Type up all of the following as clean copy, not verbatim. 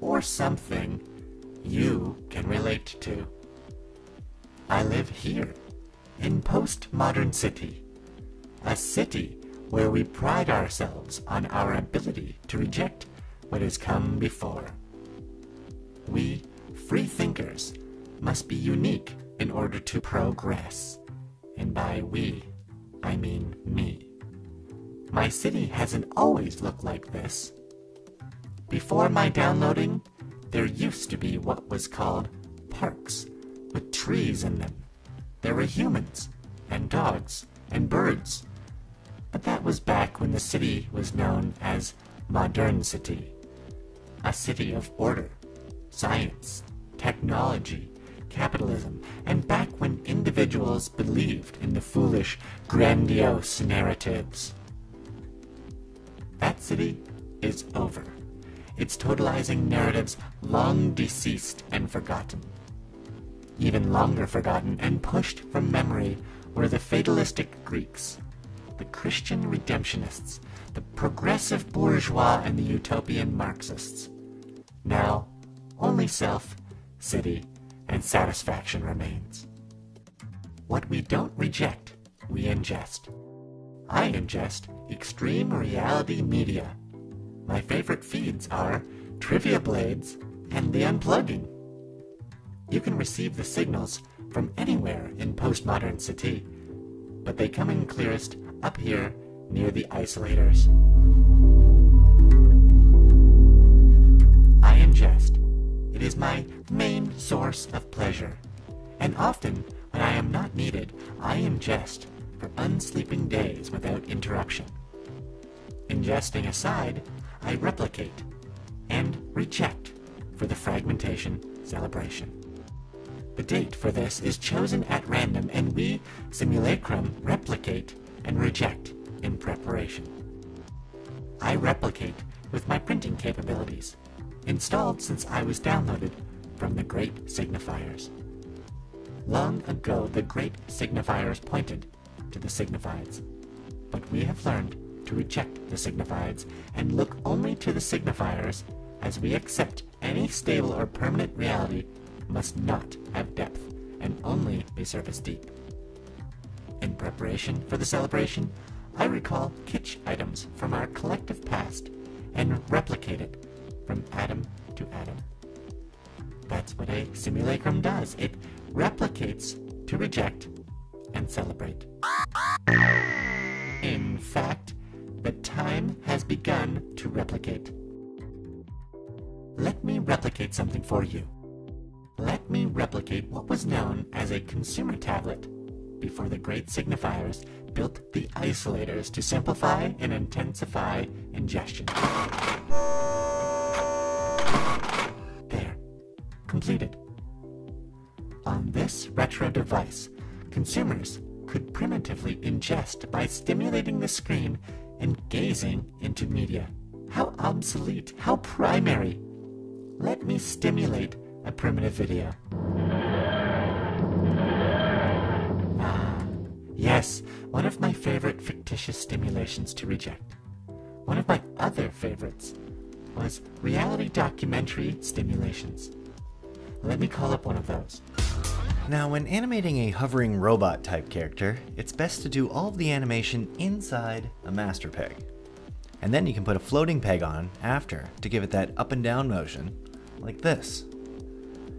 or something you can relate to. I live here, in Postmodern City, a city where we pride ourselves on our ability to reject what has come before. We, free thinkers, must be unique in order to progress. And by we, I mean me. My city hasn't always looked like this. Before my downloading, there used to be what was called parks, with trees in them. There were humans, and dogs, and birds. But that was back when the city was known as Modern City. A city of order, science, technology, capitalism, and back when individuals believed in the foolish, grandiose narratives. That city is over. Its totalizing narratives long deceased and forgotten. Even longer forgotten and pushed from memory were the fatalistic Greeks, the Christian redemptionists, the progressive bourgeois, and the utopian Marxists. Now, only self, city, and satisfaction remains. What we don't reject, we ingest. I ingest extreme reality media. My favorite feeds are Trivia Blades and The Unplugging. You can receive the signals from anywhere in Postmodern City, but they come in clearest up here near the isolators. I ingest. It is my main source of pleasure, and often when I am not needed, I ingest for unsleeping days without interruption. Ingesting aside, I replicate and reject for the fragmentation celebration. The date for this is chosen at random, and we, Simulacrum, replicate and reject in preparation. I replicate with my printing capabilities, installed since I was downloaded from the Great Signifiers. Long ago, the Great Signifiers pointed to the Signifieds, but we have learned to reject the Signifieds and look only to the Signifiers, as we accept any stable or permanent reality must not have depth and only be surface deep. In preparation for the celebration, I recall kitsch items from our collective past and replicate it from atom to atom. That's what a simulacrum does. It replicates to reject and celebrate. In fact, the time has begun to replicate. Let me replicate something for you. Let me replicate what was known as a consumer tablet before the Great Signifiers built the isolators to simplify and intensify ingestion. There. Completed. On this retro device, consumers could primitively ingest by stimulating the screen and gazing into media. How obsolete, how primary. Let me stimulate a primitive video. Yes, one of my favorite fictitious stimulations to reject. One of my other favorites was reality documentary stimulations. Let me call up one of those. Now, when animating a hovering robot type character, it's best to do all of the animation inside a master peg. And then you can put a floating peg on after to give it that up and down motion, like this.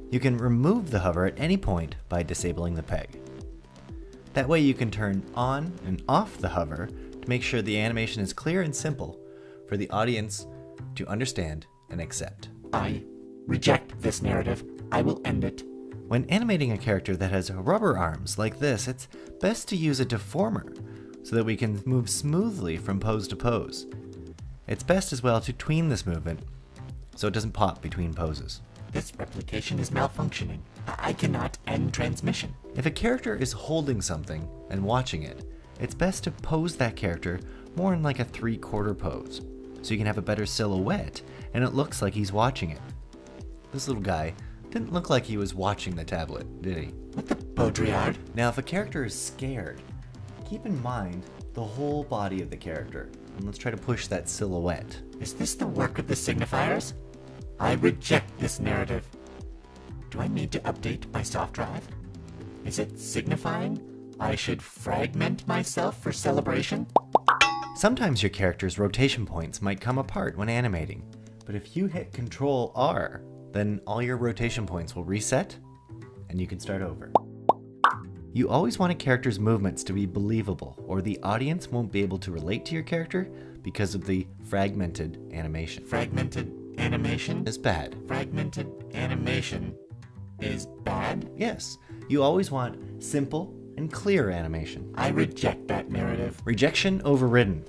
You can remove the hover at any point by disabling the peg. That way you can turn on and off the hover to make sure the animation is clear and simple for the audience to understand and accept. I reject this narrative. I will end it. When animating a character that has rubber arms like this, it's best to use a deformer so that we can move smoothly from pose to pose. It's best as well to tween this movement so it doesn't pop between poses. This replication is malfunctioning. I cannot end transmission. If a character is holding something and watching it, it's best to pose that character more in like a 3/4 pose, so you can have a better silhouette and it looks like he's watching it. This little guy didn't look like he was watching the tablet, did he? What the Baudrillard? Now, if a character is scared, keep in mind the whole body of the character, and let's try to push that silhouette. Is this the work of the signifiers? I reject this narrative. Do I need to update my soft drive? Is it signifying I should fragment myself for celebration? Sometimes your character's rotation points might come apart when animating, but if you hit Control R, then all your rotation points will reset, and you can start over. You always want a character's movements to be believable, or the audience won't be able to relate to your character because of the fragmented animation. Fragmented animation? Is bad. Fragmented animation is bad? Yes, you always want simple and clear animation. I reject that narrative. Rejection overridden.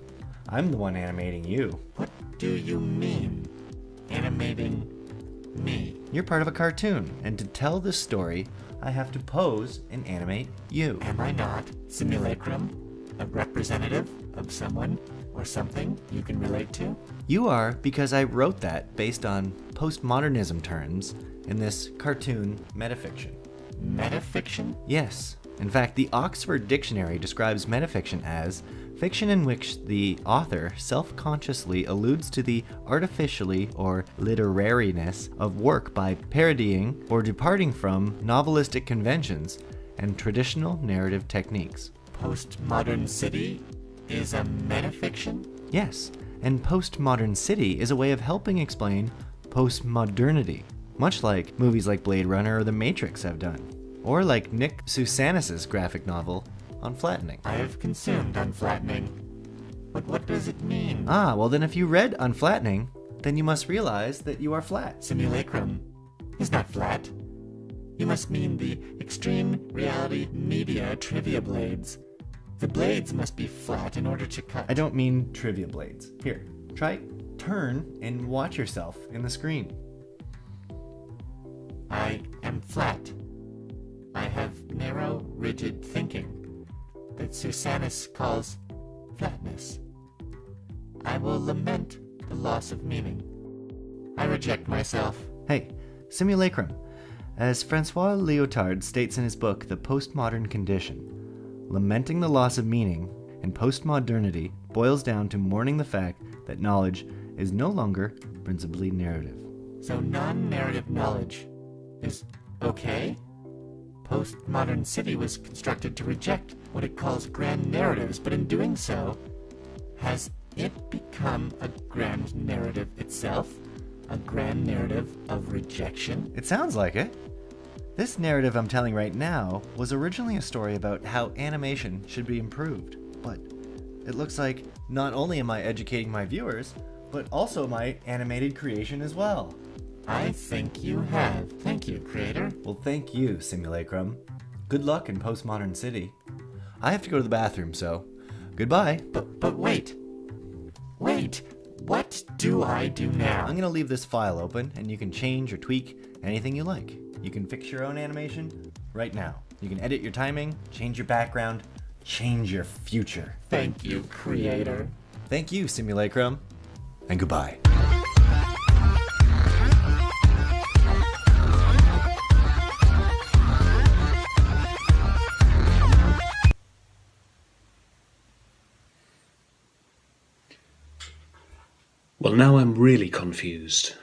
I'm the one animating you. What do you mean, animating me? You're part of a cartoon, and to tell this story, I have to pose and animate you. Am I not Simulacrum, a representative of someone or something you can relate to? You are, because I wrote that based on postmodernism terms in this cartoon metafiction. Metafiction? Yes. In fact, the Oxford Dictionary describes metafiction as fiction in which the author self-consciously alludes to the artificially or literariness of work by parodying or departing from novelistic conventions and traditional narrative techniques. Postmodern city is a metafiction? Yes, and postmodern city is a way of helping explain postmodernity, much like movies like Blade Runner or The Matrix have done. Or like Nick Sousanis' graphic novel, Unflattening. I have consumed Unflattening. But what does it mean? Ah, well then if you read Unflattening, then you must realize that you are flat. Simulacrum is not flat. You must mean the extreme reality media trivia blades. The blades must be flat in order to cut. I don't mean trivia blades. Here, try turn and watch yourself in the screen. I am flat. I have narrow, rigid thinking that Sousanis calls flatness. I will lament the loss of meaning. I reject myself. Hey, Simulacrum. As Francois Lyotard states in his book, The Postmodern Condition, lamenting the loss of meaning in postmodernity boils down to mourning the fact that knowledge is no longer principally narrative. So non-narrative knowledge is okay? Postmodern city was constructed to reject what it calls grand narratives, but in doing so, has it become a grand narrative itself? A grand narrative of rejection? It sounds like it. This narrative I'm telling right now was originally a story about how animation should be improved, but it looks like not only am I educating my viewers, but also my animated creation as well. I think you have. Thank you, creator. Well, thank you, Simulacrum. Good luck in Postmodern City. I have to go to the bathroom, so goodbye. But wait. Wait. What do I do now? I'm going to leave this file open, and you can change or tweak anything you like. You can fix your own animation right now. You can edit your timing, change your background, change your future. Thank you, creator. Thank you, Simulacrum, and goodbye. Well, now I'm really confused.